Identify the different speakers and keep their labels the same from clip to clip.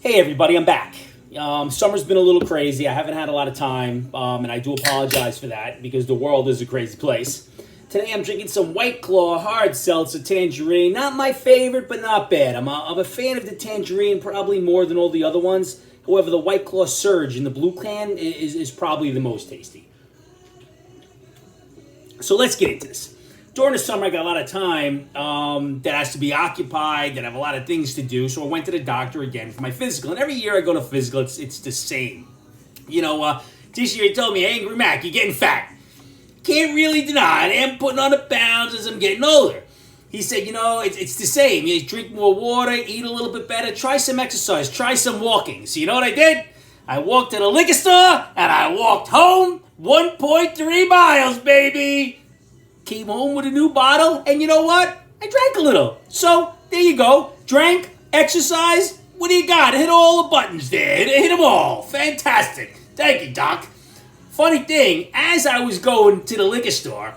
Speaker 1: Hey everybody, I'm back. Summer's been a little crazy. I haven't had a lot of time, and I do apologize for that because the world is a crazy place. Today I'm drinking some White Claw hard seltzer tangerine. Not my favorite, but not bad. I'm a fan of the tangerine probably more than all the other ones. However, the White Claw Surge in the blue can is probably the most tasty. So let's get into this. During the summer, I got a lot of time that has to be occupied, that I have a lot of things to do. So I went to the doctor again for my physical. And every year I go to physical, it's the same. This year he told me, "Angry Mac, you're getting fat." Can't really deny it. I'm putting on the pounds as I'm getting older. He said, it's the same. You drink more water, eat a little bit better, try some exercise, try some walking. So you know what I did? I walked to the liquor store and I walked home 1.3 miles, baby. Came home with a new bottle, and you know what? I drank a little. So, there you go. Drank, exercise. What do you got? Hit all the buttons there. Hit them all. Fantastic. Thank you, Doc. Funny thing, as I was going to the liquor store,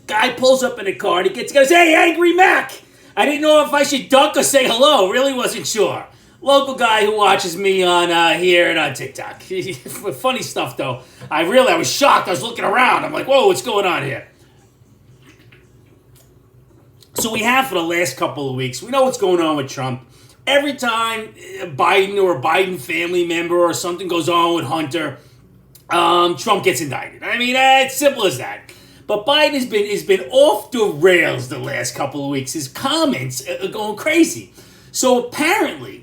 Speaker 1: guy pulls up in the car, and he goes, "Hey, Angry Mac!" I didn't know if I should duck or say hello. Really wasn't sure. Local guy who watches me on here and on TikTok. Funny stuff, though. I was shocked. I was looking around. I'm like, whoa, what's going on here? So we have for the last couple of weeks, we know what's going on with Trump. Every time Biden or a Biden family member or something goes on with Hunter, Trump gets indicted. I mean, it's simple as that. But Biden has been off the rails the last couple of weeks. His comments are going crazy. So apparently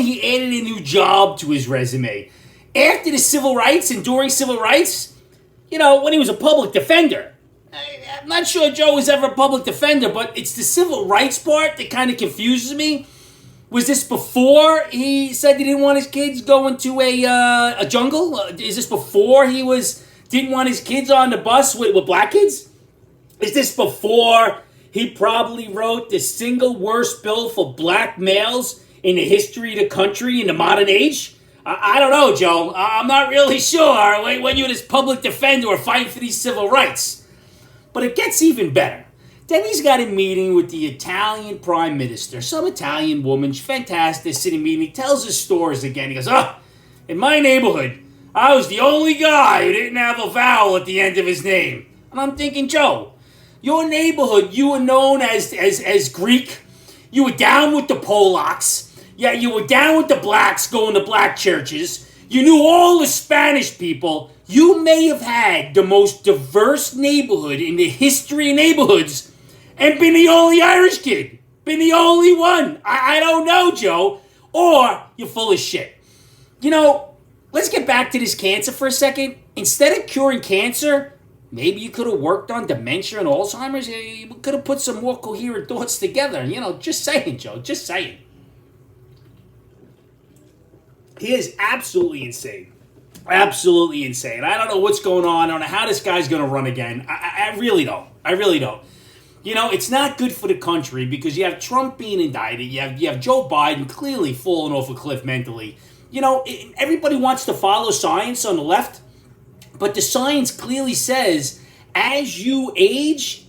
Speaker 1: he added a new job to his resume. After the civil rights and during civil rights, when he was a public defender. I'm not sure Joe was ever a public defender, but it's the civil rights part that kind of confuses me. Was this before he said he didn't want his kids going to a jungle? Is this before he didn't want his kids on the bus with black kids? Is this before he probably wrote the single worst bill for black males in the history of the country in the modern age? I don't know, Joe. I'm not really sure when you're this public defender or fighting for these civil rights. But it gets even better. Then he's got a meeting with the Italian prime minister, some Italian woman, she's fantastic, sitting meeting. He tells his stories again. He goes, in my neighborhood, I was the only guy who didn't have a vowel at the end of his name. And I'm thinking, Joe, your neighborhood, you were known as Greek. You were down with the Polacks. Yeah, you were down with the blacks going to black churches. You knew all the Spanish people. You may have had the most diverse neighborhood in the history of neighborhoods and been the only Irish kid. Been the only one. I don't know, Joe. Or you're full of shit. Let's get back to this cancer for a second. Instead of curing cancer, maybe you could have worked on dementia and Alzheimer's. You could have put some more coherent thoughts together. Just saying, Joe. Just saying. He is absolutely insane. Absolutely insane. I don't know what's going on. I don't know how this guy's going to run again. I really don't. I really don't. It's not good for the country because you have Trump being indicted. You have Joe Biden clearly falling off a cliff mentally. Everybody wants to follow science on the left, but the science clearly says as you age,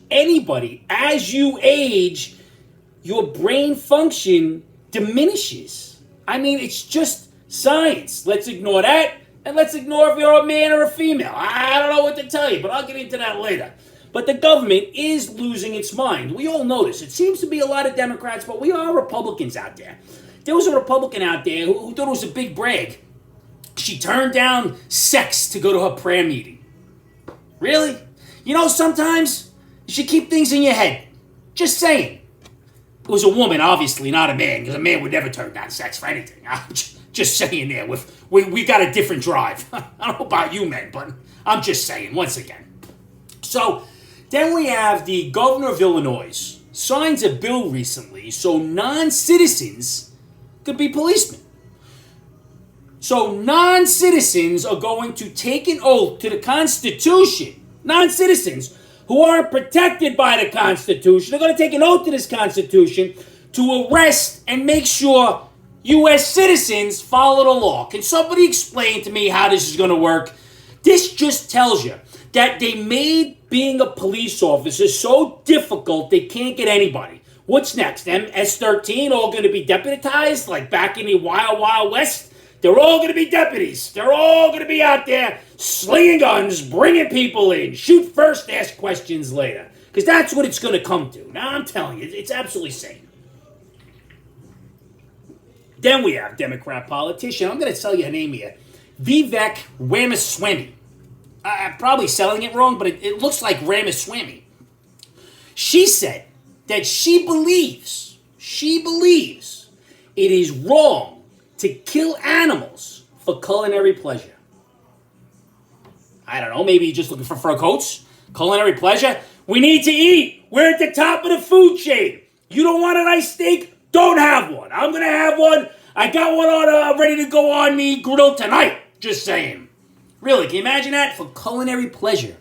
Speaker 1: your brain function diminishes. I mean, it's just science. Let's ignore that. And let's ignore if you're a man or a female. I don't know what to tell you, but I'll get into that later. But the government is losing its mind. We all know this. It seems to be a lot of Democrats, but we are Republicans out there. There was a Republican out there who thought it was a big brag. She turned down sex to go to her prayer meeting. Really? Sometimes you should keep things in your head. Just saying. It was a woman, obviously, not a man, because a man would never turn down sex for anything. Just saying there. We got a different drive. I don't know about you men, but I'm just saying once again. So then we have the governor of Illinois signs a bill recently so non-citizens could be policemen. So non-citizens are going to take an oath to the Constitution. Non-citizens who aren't protected by the Constitution are going to take an oath to this Constitution to arrest and make sure U.S. citizens follow the law. Can somebody explain to me how this is going to work? This just tells you that they made being a police officer so difficult they can't get anybody. What's next? MS-13 all going to be deputized like back in the Wild Wild West? They're all going to be deputies. They're all going to be out there slinging guns, bringing people in. Shoot first, ask questions later. Because that's what it's going to come to. Now, I'm telling you, it's absolutely insane. Then we have Democrat politician. I'm going to tell you her name here. Vivek Ramaswamy. I'm probably selling it wrong, but it looks like Ramaswamy. She said that she believes it is wrong to kill animals for culinary pleasure. I don't know, maybe you're just looking for fur coats? Culinary pleasure? We need to eat. We're at the top of the food chain. You don't want a nice steak? Don't have one. I'm going to have one. I got one on ready to go on the grill tonight. Just saying. Really, can you imagine that? For culinary pleasure.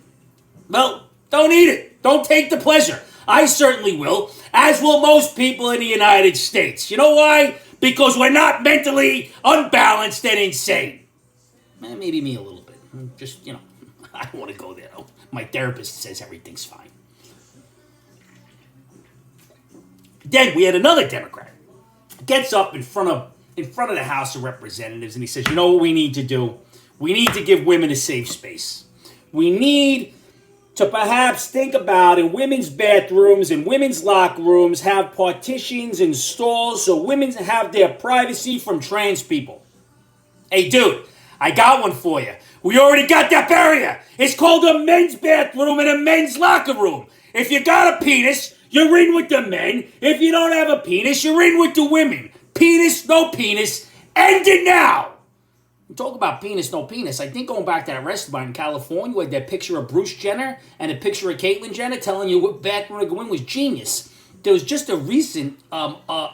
Speaker 1: Well, don't eat it. Don't take the pleasure. I certainly will, as will most people in the United States. You know why? Because we're not mentally unbalanced and insane. Maybe me a little bit. Just, I don't want to go there, though. My therapist says everything's fine. Then we had another Democrat. Gets up in front of the House of Representatives and he says, you know what we need to do? We need to give women a safe space. We need to perhaps think about in women's bathrooms and women's locker rooms have partitions and stalls so women have their privacy from trans people. Hey, dude, I got one for you. We already got that barrier. It's called a men's bathroom and a men's locker room. If you got a penis, you're in with the men. If you don't have a penis, you're in with the women. Penis, no penis. End it now. Talk about penis, no penis. I think going back to that restaurant in California with that picture of Bruce Jenner and a picture of Caitlyn Jenner telling you what bathroom to go in was genius. There was just a recent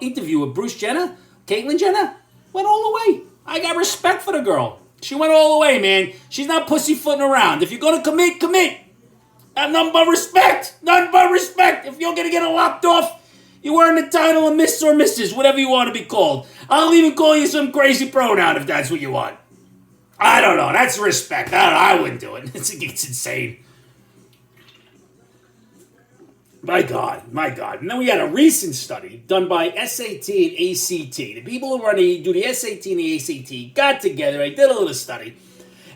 Speaker 1: interview with Bruce Jenner. Caitlyn Jenner went all the way. I got respect for the girl. She went all the way, man. She's not pussyfooting around. If you're going to commit, commit. Have nothing but respect. Nothing but respect. If you're going to get it locked off, you earn the title of Miss or Mrs., whatever you want to be called. I'll even call you some crazy pronoun if that's what you want. I don't know. That's respect. I wouldn't do it. It's insane. My God. And then we had a recent study done by SAT and ACT. The people who do the SAT and the ACT got together. They did a little study.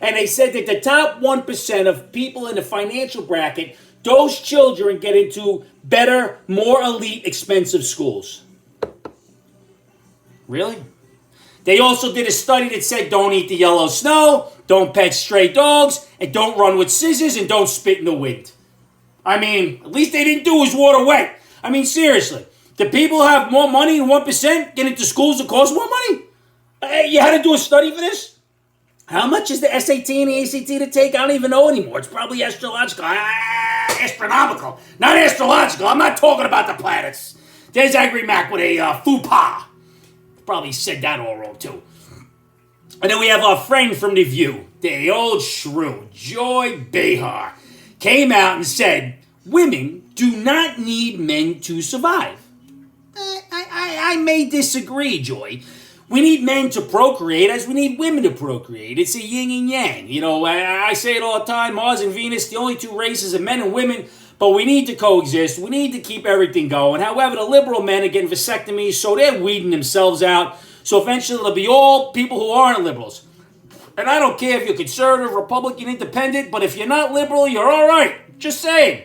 Speaker 1: And they said that the top 1% of people in the financial bracket, those children get into better, more elite, expensive schools. Really? They also did a study that said don't eat the yellow snow, don't pet stray dogs, and don't run with scissors, and don't spit in the wind. I mean, at least they didn't do his water wet. I mean, seriously. The people who have more money than 1% get into schools that cost more money? You had to do a study for this? How much is the SAT and the ACT to take? I don't even know anymore. It's probably astrological. Astronomical. Not astrological. I'm not talking about the planets. There's Angry Mac with a faux pas. Probably said that all wrong, too. And then we have our friend from The View, the old shrew, Joy Behar, came out and said, women do not need men to survive. I may disagree, Joy. We need men to procreate as we need women to procreate. It's a yin and yang. You know, I say it all the time, Mars and Venus, the only two races of men and women, but we need to coexist. We need to keep everything going. However, the liberal men are getting vasectomies, so they're weeding themselves out. So eventually it'll be all people who aren't liberals. And I don't care if you're conservative, Republican, independent, but if you're not liberal, you're all right. Just saying.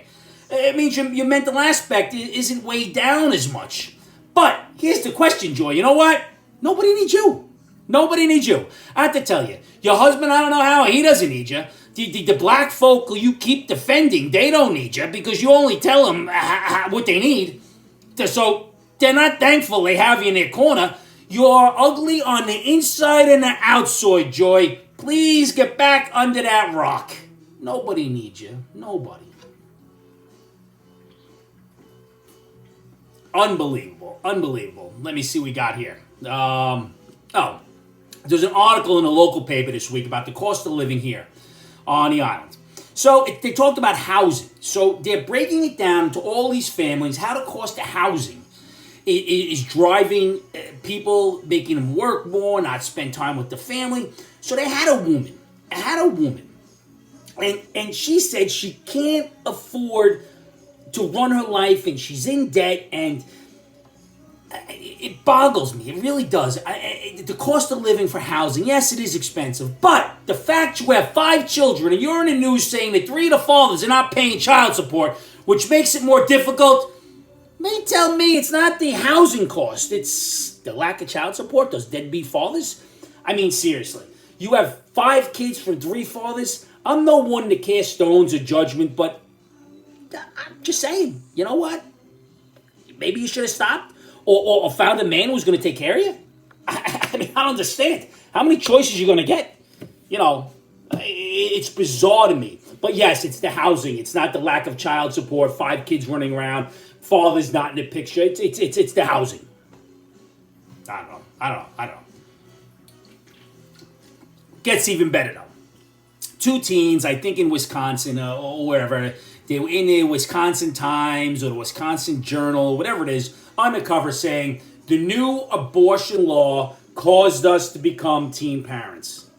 Speaker 1: It means your mental aspect isn't weighed down as much. But here's the question, Joy. You know what? Nobody needs you. Nobody needs you. I have to tell you, your husband, I don't know how, he doesn't need you. The black folk who you keep defending, they don't need you because you only tell them what they need. So they're not thankful they have you in their corner. You're ugly on the inside and the outside, Joy. Please get back under that rock. Nobody needs you. Nobody. Unbelievable. Let me see what we got here. There's an article in a local paper this week about the cost of living here on the island. So they talked about housing. So they're breaking it down to all these families, how the cost of housing is driving people, making them work more, not spend time with the family. So they had a woman. And she said she can't afford to run her life and she's in debt and it boggles me. It really does. The cost of living for housing, yes, it is expensive. But the fact you have 5 children and you're in the news saying that 3 of the fathers are not paying child support, which makes it more difficult, may tell me it's not the housing cost. It's the lack of child support, those deadbeat fathers. I mean, seriously. You have 5 kids from 3 fathers. I'm no one to cast stones or judgment, but I'm just saying, you know what? Maybe you should have stopped or found a man who's going to take care of you. I mean, I don't understand. How many choices are you going to get? You know, it's bizarre to me. But yes, it's the housing. It's not the lack of child support, 5 kids running around, father's not in the picture. It's the housing. I don't know. Gets even better, though. 2 teens, I think in Wisconsin or wherever, they were in the Wisconsin Times or the Wisconsin Journal, whatever it is, undercover saying the new abortion law caused us to become teen parents.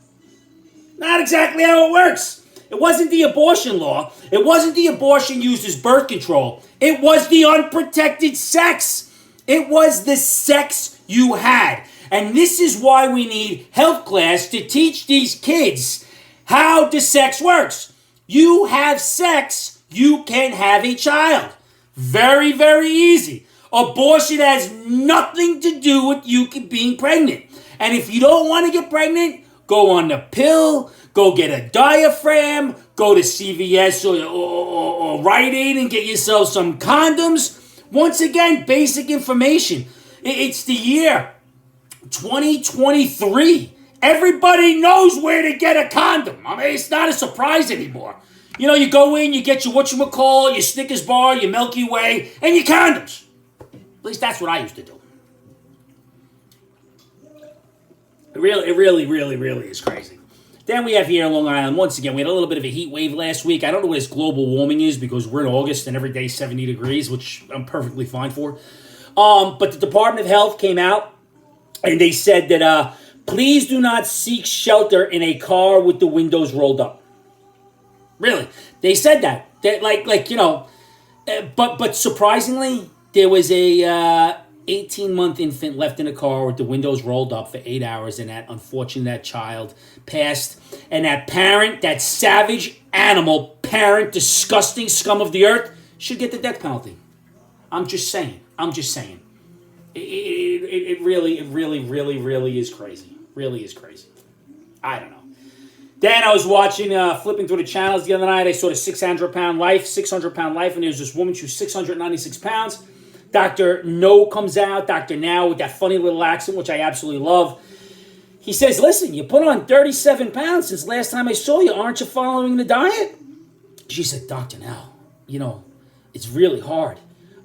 Speaker 1: Not exactly how it works. It wasn't the abortion law. It wasn't the abortion used as birth control. It was the unprotected sex. It was the sex you had. And this is why we need health class to teach these kids how the sex works. You have sex, you can have a child. Very, very easy. Abortion has nothing to do with you being pregnant. And if you don't want to get pregnant, go on the pill, go get a diaphragm, go to CVS or Rite Aid and get yourself some condoms. Once again, basic information. It's the year 2023. Everybody knows where to get a condom. I mean, it's not a surprise anymore. You know, you go in, you get your whatchamacallit, your Snickers bar, your Milky Way, and your condoms. At least that's what I used to do. It really is crazy. Then we have here in Long Island, once again, we had a little bit of a heat wave last week. I don't know what this global warming is because we're in August and every day 70 degrees, which I'm perfectly fine for. But the Department of Health came out and they said that please do not seek shelter in a car with the windows rolled up. Really, they said that. Like you know, but surprisingly, there was a 18-month infant left in a car with the windows rolled up for 8 hours, and that child passed. And that parent, that savage animal parent, disgusting scum of the earth, should get the death penalty. I'm just saying. It really is crazy. Really is crazy. I don't know. Then I was watching, flipping through the channels the other night. I saw the 600-pound life, and there's this woman, she was 696 pounds. Dr. No comes out, Dr. Now, with that funny little accent, which I absolutely love. He says, listen, you put on 37 pounds since last time I saw you. Aren't you following the diet? She said, Dr. Now, you know, it's really hard.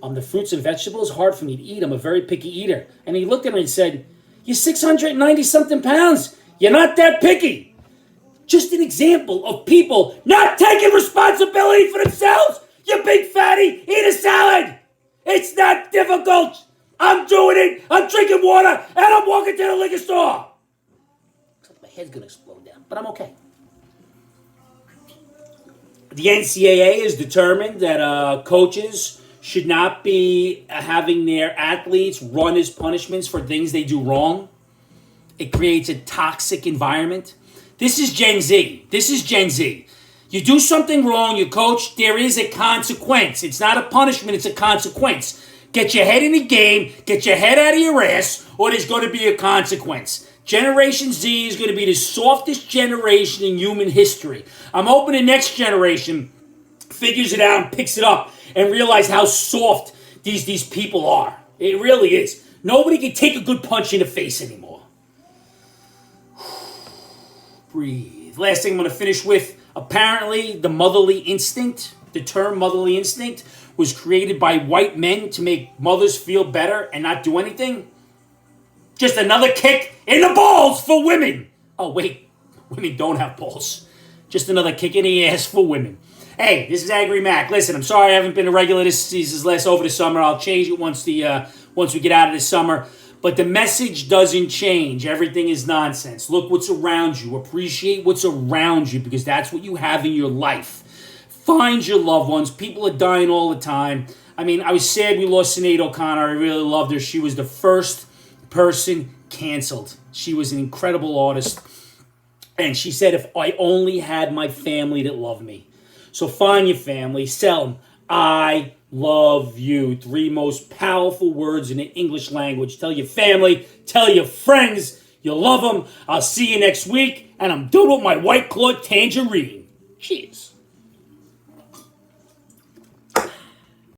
Speaker 1: The fruits and vegetables, hard for me to eat. I'm a very picky eater. And he looked at me and said, you're 690-something pounds. You're not that picky. Just an example of people not taking responsibility for themselves. You big fatty, eat a salad. It's not difficult. I'm doing it. I'm drinking water, and I'm walking to the liquor store. My head's going to explode down, but I'm okay. The NCAA is determined that coaches should not be having their athletes run as punishments for things they do wrong. It creates a toxic environment. This is Gen Z. You do something wrong, you coach, there is a consequence. It's not a punishment, it's a consequence. Get your head in the game, get your head out of your ass, or there's going to be a consequence. Generation Z is going to be the softest generation in human history. I'm hoping the next generation figures it out and picks it up and realize how soft these people are. It really is. Nobody can take a good punch in the face anymore. Breathe. Last thing I'm going to finish with. Apparently, the term motherly instinct, was created by white men to make mothers feel better and not do anything. Just another kick in the balls for women. Oh, wait. Women don't have balls. Just another kick in the ass for women. Hey, this is Angry Mac. Listen, I'm sorry I haven't been a regular this season over the summer. I'll change it once we get out of the summer. But the message doesn't change. Everything is nonsense. Look what's around you. Appreciate what's around you because that's what you have in your life. Find your loved ones. People are dying all the time. I mean, I was sad we lost Sinead O'Connor. I really loved her. She was the first person canceled. She was an incredible artist. And she said, if I only had my family that loved me. So find your family, tell them, I love you. 3 most powerful words in the English language. Tell your family, tell your friends, you love them. I'll see you next week. And I'm done with my White Claw tangerine. Cheers.